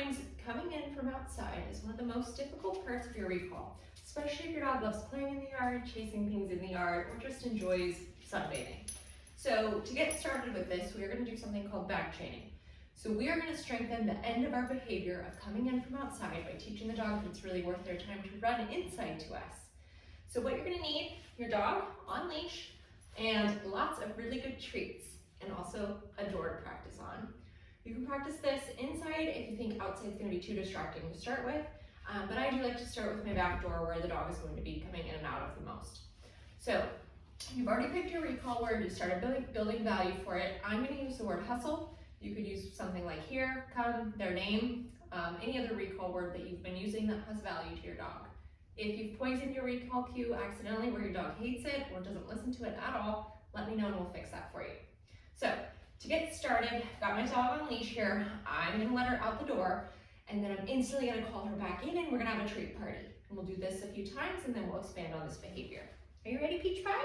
times coming in from outside is one of the most difficult parts of your recall, especially if your dog loves playing in the yard, chasing things in the yard, or just enjoys sunbathing. So to get started with this, we are going to do something called backchaining. So we are going to strengthen the end of our behavior of coming in from outside by teaching the dog that it's really worth their time to run inside to us. So what you're going to need, your dog on leash, and lots of really good treats, and also a door to practice on. You can practice this inside if you think outside is going to be too distracting to start with, but I do like to start with my back door where the dog is going to be coming in and out of the most. So you've already picked your recall word, you started building value for it. I'm going to use the word hustle. You could use something like here, come, their name, any other recall word that you've been using that has value to your dog. If you've poisoned your recall cue accidentally where your dog hates it or doesn't listen to it at all, let me know and we'll fix that for you. So to get started, got my dog on leash here. I'm going to let her out the door, and then I'm instantly going to call her back in, and we're going to have a treat party. And we'll do this a few times, and then we'll expand on this behavior. Are you ready, Peach Pie?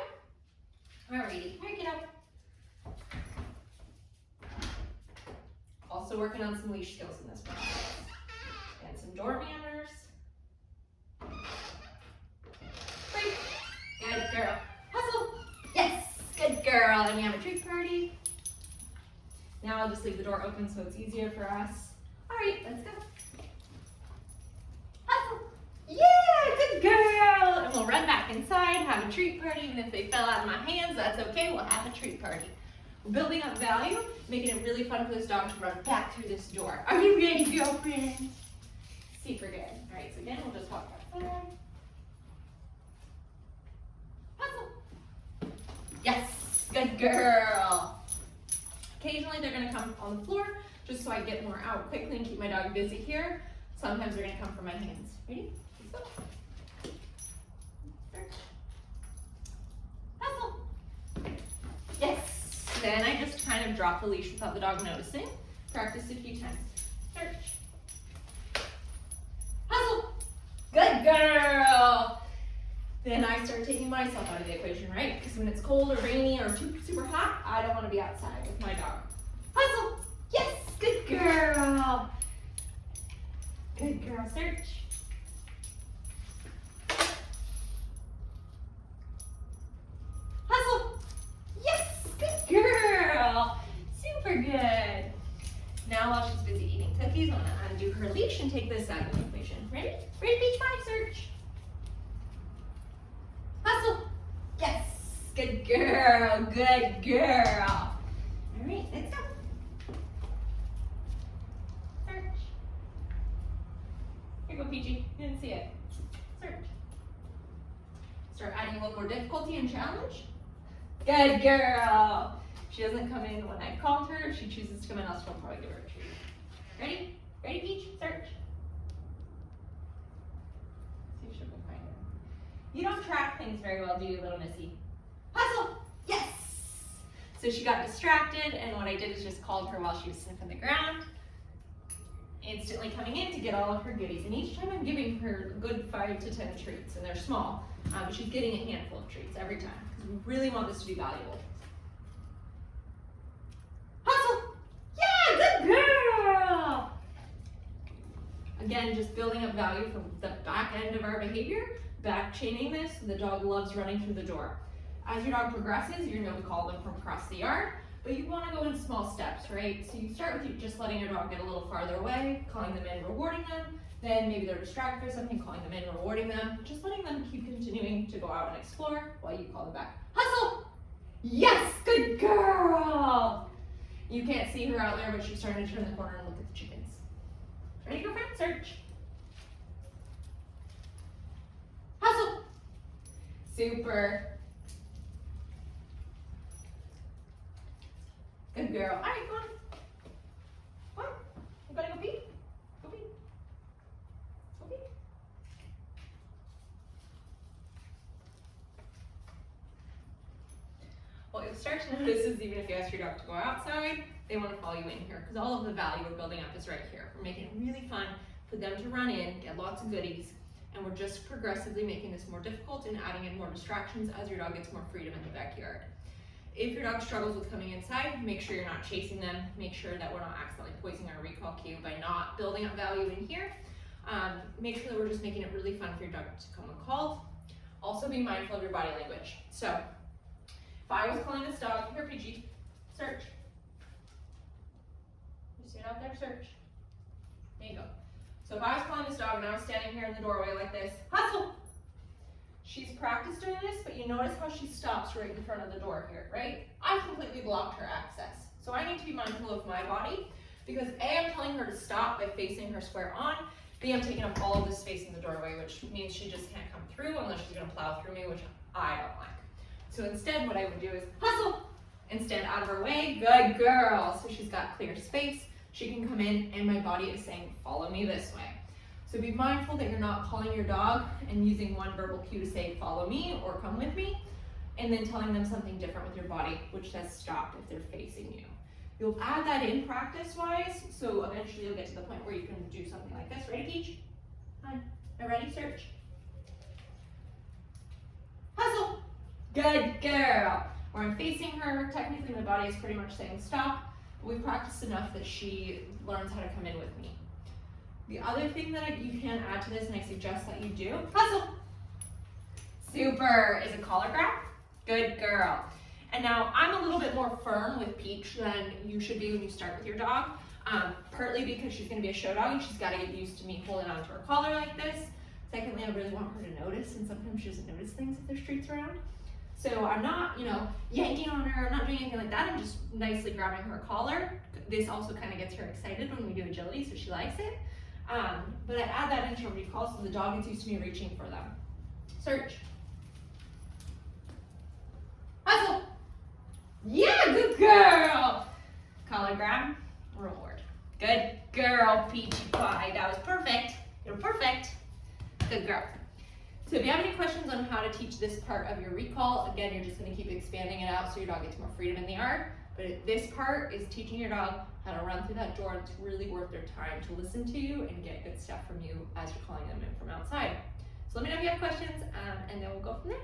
Alrighty, all right, get up. Also working on some leash skills in this process. And some door manners. Great. Good girl. Hustle. Yes, good girl. Then we have a treat party. Now I'll just leave the door open so it's easier for us. All right, let's go. Hustle. Yeah, good girl. And we'll run back inside, have a treat party. Even if they fell out of my hands, that's okay. We'll have a treat party. We're building up value, making it really fun for this dog to run back through this door. Are you ready, girlfriend? Super good. All right, so again, we'll just walk outside. Hustle. Yes, good girl. Occasionally they're gonna come on the floor just so I get more out quickly and keep my dog busy here. Sometimes they're gonna come from my hands. Ready? Let's go. Hustle. Yes. Then I just kind of drop the leash without the dog noticing. Practice a few times. Search. Hustle. Good girl. Then I start taking myself out of the equation, right? Because when it's cold or rainy or super hot, I don't want to be outside with my dog. Hustle. Yes, good girl. Good girl, search. Hustle. Yes, good girl. Super good. Now while she's busy eating cookies, I'm going to undo her leash and take this out of the equation. Ready? Ready, Peach Pie, search. Hustle. Yes, good girl, good girl. All right, let's go. Search. Here you go, Peachy. You didn't see it. Search. Start adding a little more difficulty and challenge. Good girl. She doesn't come in when I called her. If she chooses to come in, I'll still probably give her a treat. Ready? Ready, Peach? Search. See if she can find her. You don't track things very well, do you, little missy? Hustle! Yes! So she got distracted, and what I did is just called her while she was sniffing the ground, instantly coming in to get all of her goodies. And each time I'm giving her a good 5 to 10 treats, and they're small, but she's getting a handful of treats every time, because we really want this to be valuable. Hustle! Yeah, good girl! Again, just building up value from the back end of our behavior. Back chaining this, the dog loves running through the door. As your dog progresses, you're going to call them from across the yard, but you want to go in small steps, right? So you start with just letting your dog get a little farther away, calling them in, rewarding them, then maybe they're distracted or something, calling them in, rewarding them, just letting them keep continuing to go out and explore while you call them back. Hustle! Yes, good girl! You can't see her out there, but she's starting to turn the corner and look at the chickens. Ready, girlfriend? Search. Hustle. Super. Good girl. All right, come on. Come on. You gotta go pee. Go pee. Go pee. What you'll start to notice is even if you ask your dog to go outside, they want to follow you in here because all of the value we're building up is right here. We're making it really fun for them to run in, get lots of goodies, and we're just progressively making this more difficult and adding in more distractions as your dog gets more freedom in the backyard. if your dog struggles with coming inside, make sure you're not chasing them. Make sure that we're not accidentally poisoning our recall cue by not building up value in here. Make sure that we're just making it really fun for your dog to come when called. Also be mindful of your body language. So if I was calling this dog, here PG, search. You see it out there, search. There you go. So if I was calling this dog and I was standing here in the doorway like this, hustle. She's practiced doing this, but you notice how she stops right in front of the door here, right? I completely blocked her access. So I need to be mindful of my body because A, I'm telling her to stop by facing her square on. B, I'm taking up all of this space in the doorway, which means she just can't come through unless she's gonna plow through me, which I don't like. So instead, what I would do is hustle and stand out of her way. Good girl. So she's got clear space. She can come in and my body is saying, follow me this way. So be mindful that you're not calling your dog and using one verbal cue to say, follow me or come with me, and then telling them something different with your body, which says stop if they're facing you. You'll add that in practice-wise, so eventually you'll get to the point where you can do something like this. Ready, Peach? Hi. Ready, search. Hustle. Good girl. Where I'm facing her, technically my body is pretty much saying stop, but we practiced enough that she learns how to come in with me. The other thing that you can add to this, and I suggest that you do, hustle. Super, is a collar grab. Good girl. And now I'm a little bit more firm with Peach than you should be when you start with your dog, partly because she's gonna be a show dog and she's gotta get used to me holding onto her collar like this. Secondly, I really want her to notice, and sometimes she doesn't notice things if there's treats around. So I'm not, yanking on her, I'm not doing anything like that, I'm just nicely grabbing her collar. This also kind of gets her excited when we do agility, so she likes it. But I add that into a recall so the dog gets used to me reaching for them. Search. Hustle. Yeah, good girl. Collar grab, reward. Good girl, Peachy Pie. That was perfect. You're perfect. Good girl. So if you have any questions on how to teach this part of your recall, again, you're just going to keep expanding it out so your dog gets more freedom in the yard. But this part is teaching your dog how to run through that door, and it's really worth their time to listen to you and get good stuff from you as you're calling them in from outside. So let me know if you have questions, and then we'll go from there.